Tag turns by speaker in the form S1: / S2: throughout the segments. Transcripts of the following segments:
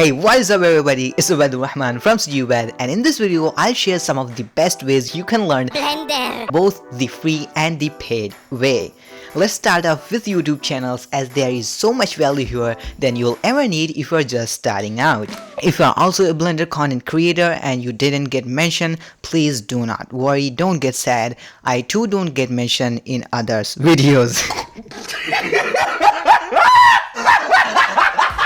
S1: Hey, what is up everybody, it's Obaid from Obaid, and in this video I'll share some of the best ways you can learn Blender, both the free and the paid way. Let's start off with YouTube channels, as there is so much value here than you'll ever need if you're just starting out. If you're also a Blender content creator and you didn't get mentioned, please do not worry, don't get sad. I too don't get mentioned in others' videos.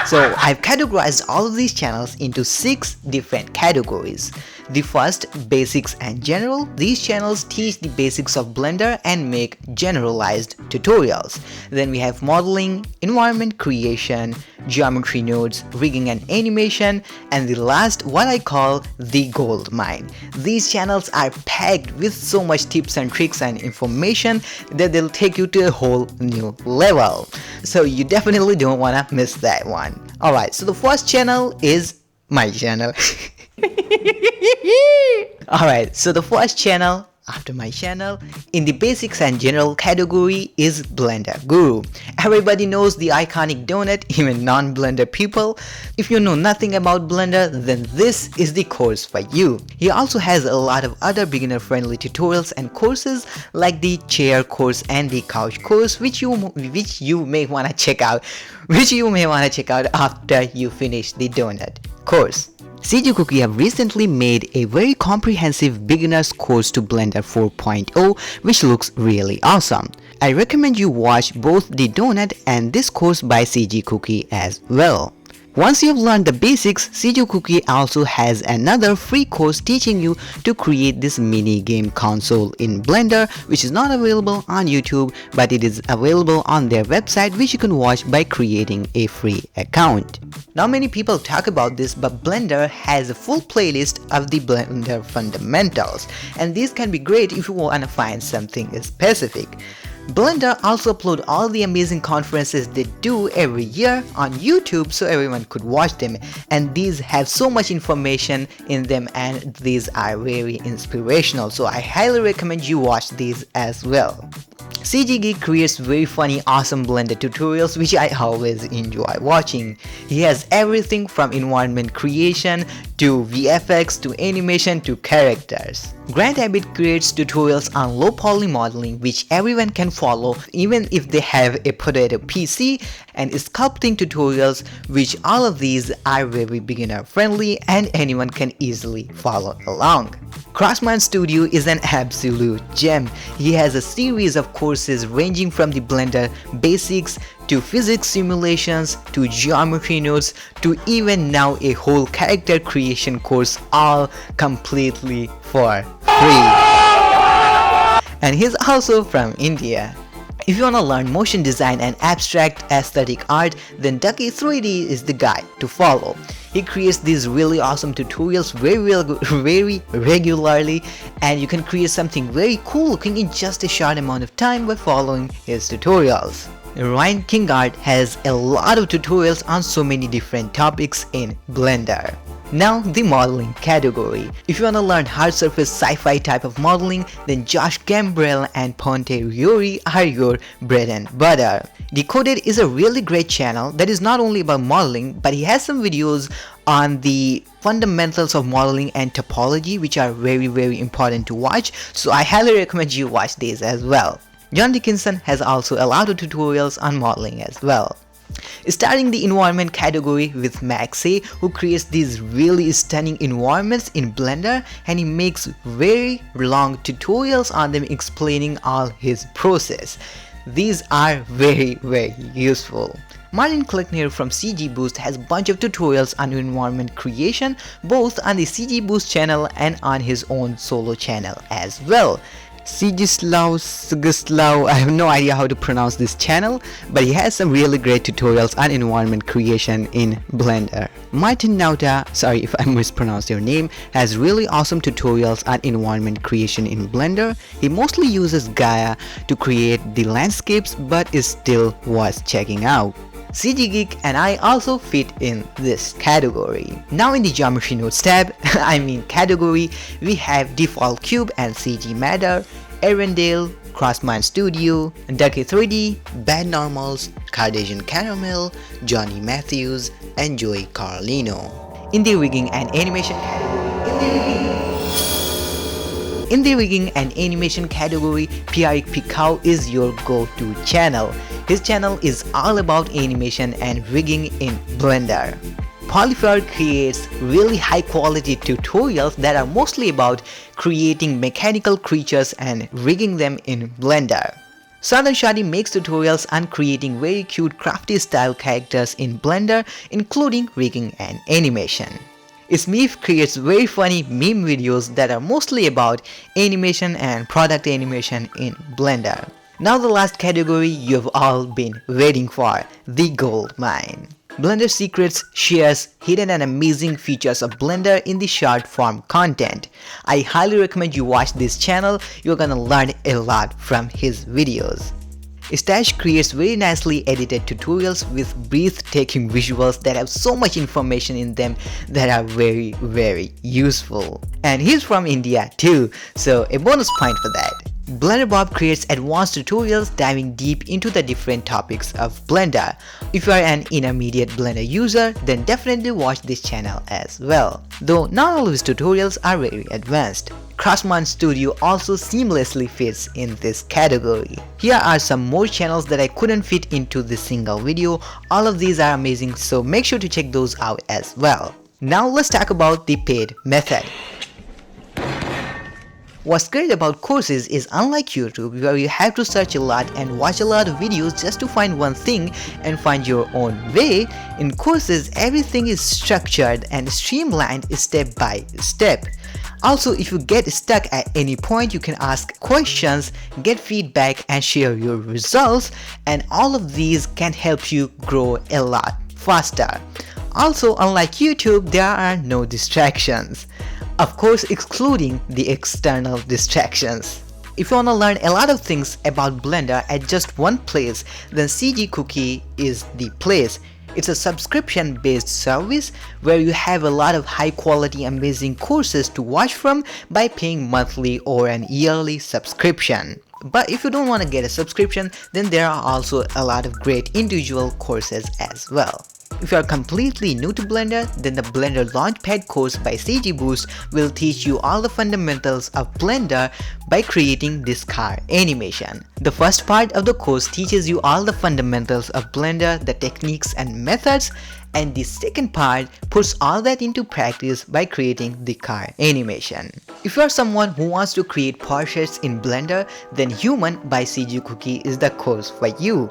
S1: So I've categorized all of these channels into 6 different categories. The first, basics and general. These channels teach the basics of Blender and make generalized tutorials. Then we have modeling, environment creation, geometry nodes, rigging and animation, and the last, what I call the Goldmine. These channels are packed with so much tips and tricks and information that they'll take you to a whole new level. So you definitely don't wanna miss that one. Alright, so the first channel is my channel. Alright, so the first channel after my channel in the basics and general category is Blender Guru. Everybody knows the iconic donut, even non-Blender people. If you know nothing about Blender, then this is the course for you. He also has a lot of other beginner friendly tutorials and courses like the chair course and the couch course, which you may want to check out after you finish the donut course. cgoCookie have recently made a very comprehensive beginner's course to Blender 4.0, which looks really awesome. I recommend you watch both the donut and this course by cgoCookie as well. Once you've learned the basics, cgoCookie also has another free course teaching you to create this mini game console in Blender, which is not available on YouTube, but it is available on their website, which you can watch by creating a free account. Now many people talk about this, but Blender has a full playlist of the Blender fundamentals, and these can be great if you want to find something specific. Blender also upload all the amazing conferences they do every year on YouTube so everyone could watch them, and these have so much information in them and these are very inspirational, so I highly recommend you watch these as well. cggeek creates very funny, awesome Blender tutorials which I always enjoy watching. He has everything from environment creation to VFX to animation to characters. Grant Abbott creates tutorials on low poly modeling which everyone can follow even if they have a potato PC, and sculpting tutorials, which all of these are very beginner friendly and anyone can easily follow along. Crossmine Studio is an absolute gem. He has a series of courses ranging from the Blender basics to physics simulations to geometry nodes to even now a whole character creation course, all completely for free. And he's also from India. If you wanna learn motion design and abstract aesthetic art, then Ducky3D is the guy to follow. He creates these really awesome tutorials very regularly, and you can create something very cool looking in just a short amount of time by following his tutorials. Ryan Kingard has a lot of tutorials on so many different topics in Blender. Now the modeling category. If you wanna learn hard surface sci-fi type of modeling, then Josh Gambrell and Ponte Riori are your bread and butter. Decoded is a really great channel that is not only about modeling, but he has some videos on the fundamentals of modeling and topology which are very important to watch, so I highly recommend you watch these as well. John Dickinson has also a lot of tutorials on modeling as well. Starting the environment category with Maxey, who creates these really stunning environments in Blender, and he makes very long tutorials on them explaining all his process. These are very useful. Martin Kleckner from cgboost has a bunch of tutorials on environment creation, both on the cgboost channel and on his own solo channel as well. Sgislaw, I have no idea how to pronounce this channel, but he has some really great tutorials on environment creation in Blender. Martin Nauta, sorry if I mispronounced your name, has really awesome tutorials on environment creation in Blender. He mostly uses Gaia to create the landscapes, but is still worth checking out. cggeek and I also fit in this category. Now in the geometry nodes tab, category, we have Default Cube and CG Matter, Arendelle, Crossmine Studio, Ducky3D, Bad Normals, Cardassian Caramel, Johnny Matthews, enjoy Carlino. In the rigging and animation category, Pierre Picau is your go-to channel. His channel is all about animation and rigging in Blender. Polyfire creates really high-quality tutorials that are mostly about creating mechanical creatures and rigging them in Blender. Southern Shadi makes tutorials on creating very cute crafty style characters in Blender, including rigging and animation. Smith creates very funny meme videos that are mostly about animation and product animation in Blender. Now the last category you've all been waiting for, the Goldmine. Blender Secrets shares hidden and amazing features of Blender in the short form content. I highly recommend you watch this channel, you're gonna learn a lot from his videos. Stash creates very nicely edited tutorials with breathtaking visuals that have so much information in them that are very useful. And he's from India too, so a bonus point for that. Blender Bob creates advanced tutorials diving deep into the different topics of Blender. If you are an intermediate Blender user, then definitely watch this channel as well, though not all of his tutorials are very advanced. Craftsman Studio also seamlessly fits in this category. Here are some more channels that I couldn't fit into this single video. All of these are amazing, so make sure to check those out as well. Now let's talk about the paid method. What's great about courses is, unlike YouTube where you have to search a lot and watch a lot of videos just to find one thing and find your own way, in courses everything is structured and streamlined step by step. Also, if you get stuck at any point, you can ask questions, get feedback and share your results, and all of these can help you grow a lot faster. Also, unlike YouTube, there are no distractions. Of course, excluding the external distractions. If you want to learn a lot of things about Blender at just one place, then CG Cookie is the place. It's a subscription-based service where you have a lot of high-quality amazing courses to watch from by paying monthly or an yearly subscription. But if you don't want to get a subscription, then there are also a lot of great individual courses as well. If you are completely new to Blender, then the Blender Launchpad course by CG Boost will teach you all the fundamentals of Blender by creating this car animation. The first part of the course teaches you all the fundamentals of Blender, the techniques and methods, and the second part puts all that into practice by creating the car animation. If you are someone who wants to create portraits in Blender, then Human by CG Cookie is the course for you.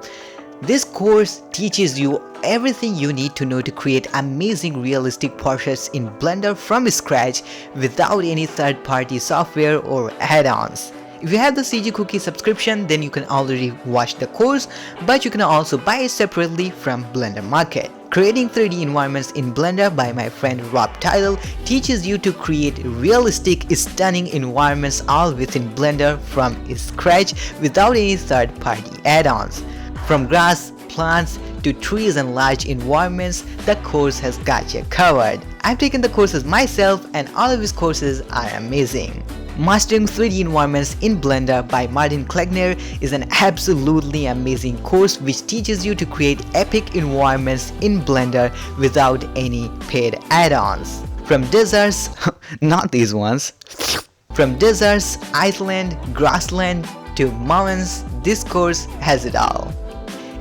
S1: This course teaches you everything you need to know to create amazing realistic portraits in Blender from scratch without any third-party software or add-ons. If you have the CG Cookie subscription, then you can already watch the course, but you can also buy it separately from Blender Market. Creating 3D environments in Blender by my friend Rob Tittle teaches you to create realistic, stunning environments all within Blender from scratch without any third-party add-ons. From grass, plants, to trees and large environments, the course has got you covered. I've taken the courses myself and all of his courses are amazing. Mastering 3D Environments in Blender by Martin Klegner is an absolutely amazing course which teaches you to create epic environments in Blender without any paid add-ons. From deserts, not these ones, from deserts, island, grassland to mountains, this course has it all.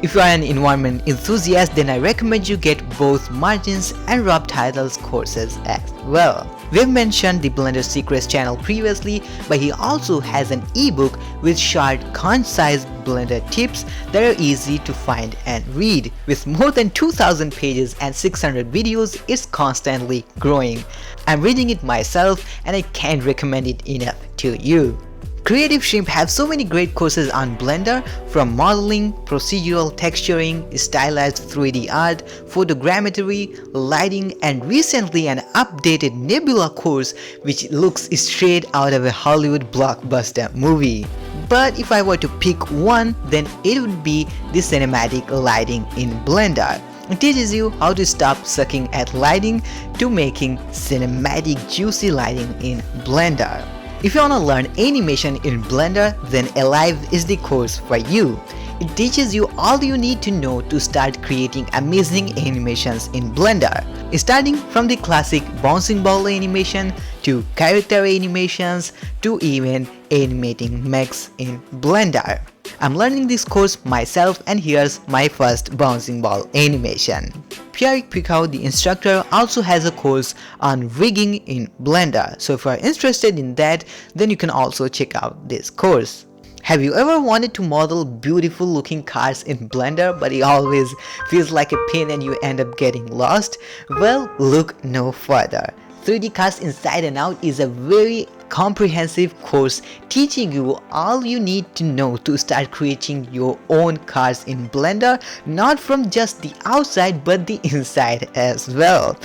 S1: If you are an environment enthusiast, then I recommend you get both Martin's and Rob Title's courses as well. We've mentioned the Blender Secrets channel previously, but he also has an ebook with short, concise Blender tips that are easy to find and read. With more than 2,000 pages and 600 videos, it's constantly growing. I'm reading it myself and I can't recommend it enough to you. Creative Shrimp have so many great courses on Blender, from modeling, procedural texturing, stylized 3D art, photogrammetry, lighting, and recently an updated Nebula course which looks straight out of a Hollywood blockbuster movie. But if I were to pick one, then it would be the cinematic lighting in Blender. It teaches you how to stop sucking at lighting to making cinematic juicy lighting in Blender. If you want to learn animation in Blender, then Alive is the course for you. It teaches you all you need to know to start creating amazing animations in Blender. Starting from the classic bouncing ball animation to character animations to even animating mechs in Blender. I'm learning this course myself, and here's my first bouncing ball animation. Pierre Picot, the instructor, also has a course on rigging in Blender, so if you are interested in that, then you can also check out this course. Have you ever wanted to model beautiful looking cars in Blender but it always feels like a pain and you end up getting lost? Well, look no further. 3D Cars Inside and Out is a very comprehensive course teaching you all you need to know to start creating your own cars in Blender, not from just the outside but the inside as well.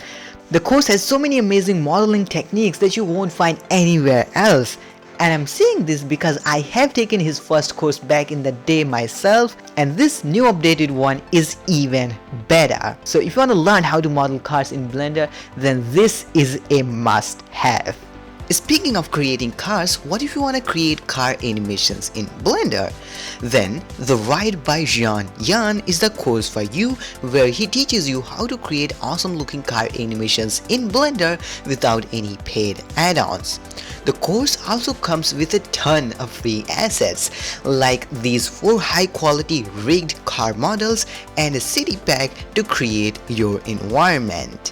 S1: The course has so many amazing modeling techniques that you won't find anywhere else. And I'm saying this because I have taken his first course back in the day myself, and this new updated one is even better. So if you want to learn how to model cars in Blender, then this is a must-have. Speaking of creating cars, what if you want to create car animations in Blender? Then The Ride by Yan is the course for you, where he teaches you how to create awesome looking car animations in Blender without any paid add-ons. The course also comes with a ton of free assets like these 4 high quality rigged car models and a city pack to create your environment.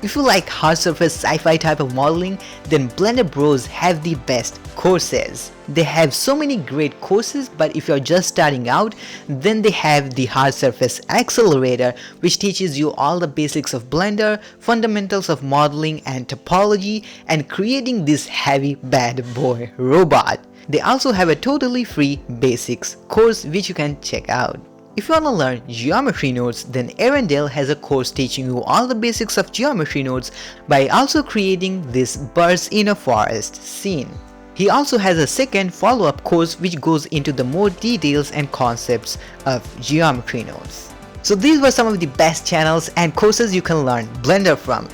S1: If you like hard surface sci-fi type of modeling, then Blender Bros have the best courses. They have so many great courses, but if you're just starting out, then they have the Hard Surface Accelerator, which teaches you all the basics of Blender, fundamentals of modeling and topology, and creating this heavy bad boy robot. They also have a totally free basics course which you can check out. If you want to learn geometry nodes, then Arendelle has a course teaching you all the basics of geometry nodes by also creating this birds in a forest scene. He also has a second follow-up course which goes into the more details and concepts of geometry nodes. So these were some of the best channels and courses you can learn Blender from.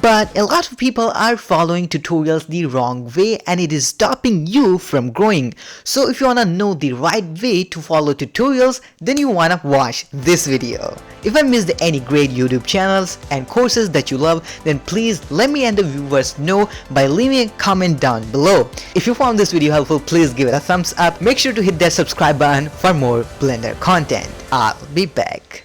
S1: But a lot of people are following tutorials the wrong way and it is stopping you from growing. So if you wanna know the right way to follow tutorials, then you wanna watch this video. If I missed any great YouTube channels and courses that you love, then please let me and the viewers know by leaving a comment down below. If you found this video helpful, please give it a thumbs up. Make sure to hit that subscribe button for more Blender content. I'll be back.